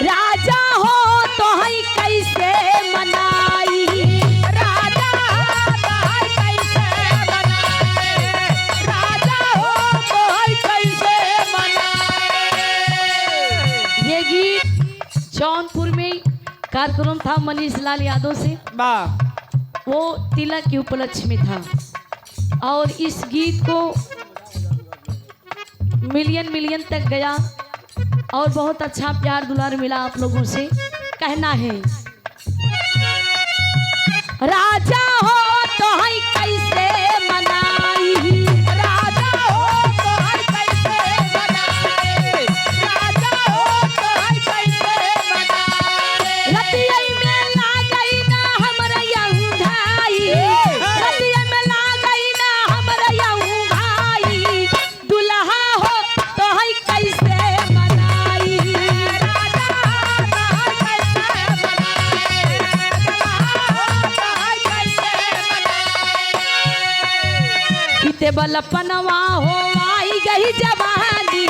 राजा हो तो है कैसे मनाई, राजा हो कैसे मनाए, राजा हो कैसे मनाए। ये गीत जौनपुर में कार्यक्रम था मनीष लाल यादव से, वो तिलक के उपलक्ष्य में था और इस गीत को मिलियन तक गया और बहुत अच्छा प्यार दुलार मिला आप लोगों से। कहना है राजा हो तो है कैसे मनाई, राजा हो कैसे मनाए, राजा हो कैसे मनाए। रतिया में लागई ना हमरा यहू भाई, रतिया में लागई ना हमरा यहू भाई, दुल्हा हो तो है कैसे मनाई, राजा हो कैसे मनाए, राजा हो कैसे मनाए। पीते बलपनवा हो आई गई जवानी,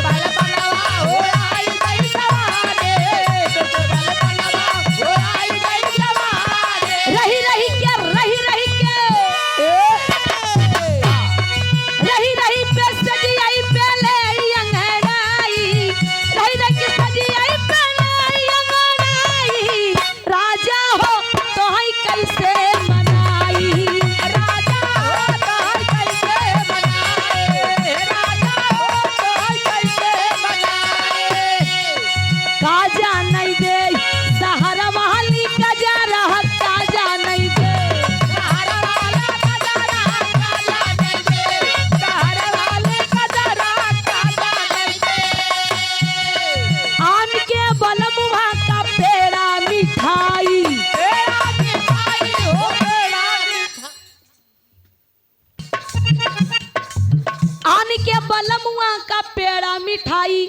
बल बनवा हो आई गई जवानी, बल बनवा हो आई गई जवानी। रही रही के रही रही के रही रही पे सजियाई पे ले अंगड़ाई, रही रही के सजियाई पे ले अंगड़ाई, राजा हो तो है कैसे मनाई, राजा हो कैसे मनाए, राजा हो कैसे मनाए। काजा नहीं दे सहारा वाली कजा रह, काजा नहीं दे शहर वाला कजरा काला नहीं दे, शहर वाले कजरा काला नहीं दे। आन के बलमुआ का पेड़ा मिठाई, पेड़ा मिठाई हो पेड़ा मिठाई। आन के बलमुआ का पेड़ा मिठाई,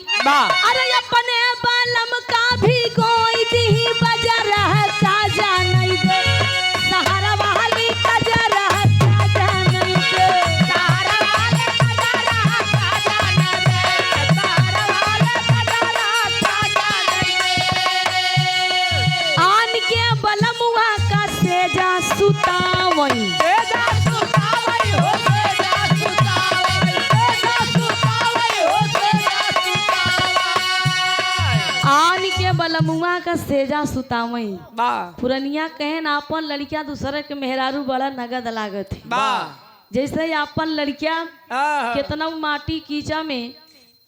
अरे अपने बलम का भी कोई दी बजर है, काजा नहीं दे सहारा वाली कजर है, काजा नहीं दे शहर वाले कजरा काला नहीं दे, शहर वाले कजरा काला नहीं दे। आन के बलमुआ का सेजा सुतावई, तेजा सुतावई हो तेजा सुतावई, तेजा सुतावई हो तेजा सुतावई। आन के बलमुआ का सेजा सुतावई। पुरनिया कहन आपन लड़किया दूसरे के मेहरारू बड़ा नगद लागत है, जैसे ही आपन लड़किया कितना माटी कीचा में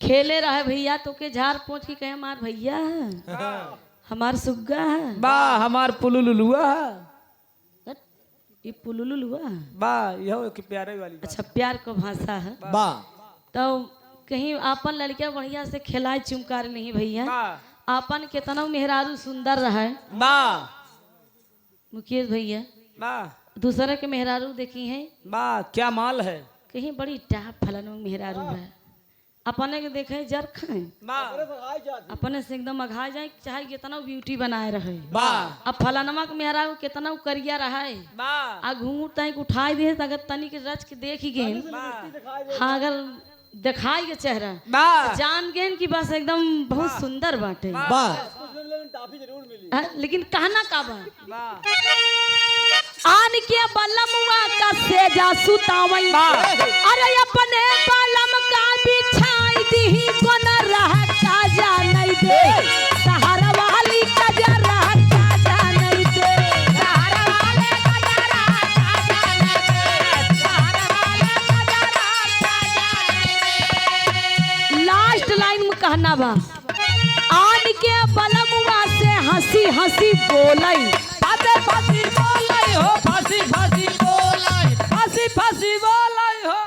खेले रहे भैया तो के झाड़ पोंछ के कहे हमार भैया है, हमार सुग्गा है, हमार पुलुलुआ ये पुलुलुआ है। यह की प्यारे वाली अच्छा प्यार का भाषा है। तो कहीं आपन लड़किया बढ़िया से खिलाए चुमकार नहीं भैया, आपन कितना मेहरारू सुंदर रहे मुकेश भैया, दूसरे के मेहरारू देखी है क्या माल है। कहीं बड़ी टाप फलन मेहरारू है, अपने के देखे जर खाए अपने से एकदम अघा जाए, चाहे कितना ब्यूटी बनाए रहे। अब फलानमा के मेहरारू कितना करिया रहा है, आ घूंघट तक उठाई दे अगर तनिक रच के देख ही गए, हाँ अगर दिखाई के चेहरा जान गए कि बस एकदम बहुत सुंदर बाटे, लेकिन कहना का बा आन के बलमुआ का सेजा सुतावई, अरे अपने बलम का बिछाई दी कोन रह, काजा नहीं दे सहारा वाली कजा रह, काजा नहीं दे शहर वाले कजरा काला नहीं दे, शहर वाले कजरा काला नहीं दे। लास्ट लाइन में कहना बा आन के बलमुआ से हंसी हंसी बोलई, फांसी बोलाई हो, फांसी फांसी बोलाई, फांसी फांसी बोलाई हो।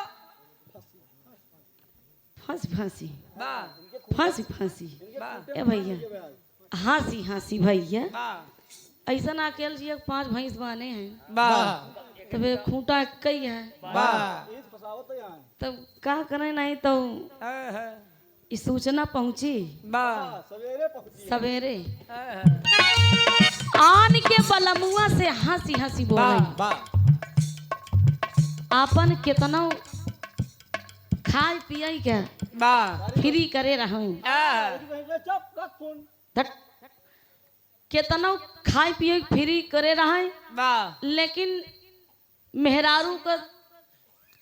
फांसी फांसी फांसी फांसी ए भैया हंसी हंसी भैया, ऐसा ना अकेल जी 5 भैंस बाने हैं, तब खूंटा कई है, तब का करे नहीं तो इस सूचना पहुंची सवेरे आन के बलमुआ से हंसी हंसी बोले, आपन कितना खाए पिए के वाह फ्री करे रहो केतना खाए पिए के फ्री करे रहे वाह लेकिन मेहरारू का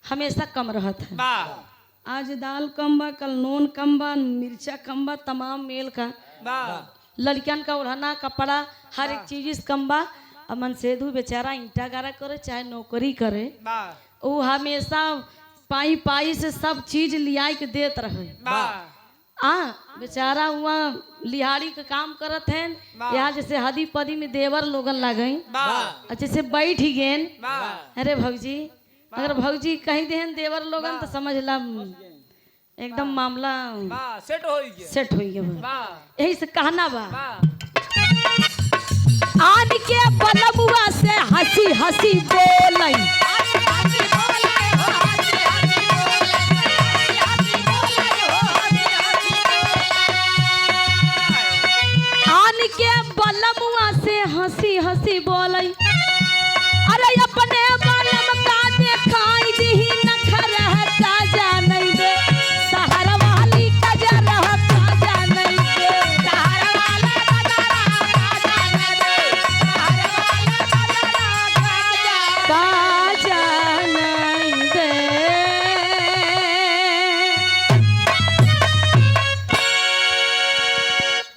हमेशा कम रहता है। वाह आज दाल कम बा, कल नून कम बा, मिर्चा कम बा, तमाम मेल का वाह लड़कियन का ओढ़ना कपड़ा हर एक चीज कम बा। अब मनसेधु बेचारा ईंटा गारा करे चाहे नौकरी करे वाह वो हमेशा पाई पाई से सब चीज लियाई के देत रहे। बेचारा वहाँ लिहाड़ी का काम करत है यहाँ जैसे हदी पदी में देवर लोगन लगई जैसे बैठ ही गेन। अरे भौजी अगर भौजी कहीं देहन देवर लोगन तो समझ ला एकदम मामला सेट हो गया। यही से कहना बा आन के बलबुआ से हंसी हंसी बोलई आन के बलबुआ से हंसी हंसी बोलई अरे अपने बलम का देखाई दी नखर रहता जाने दे शहर वाली का जा रहता जाने दे शहर वाला का जाने दे शहर वाला का जाने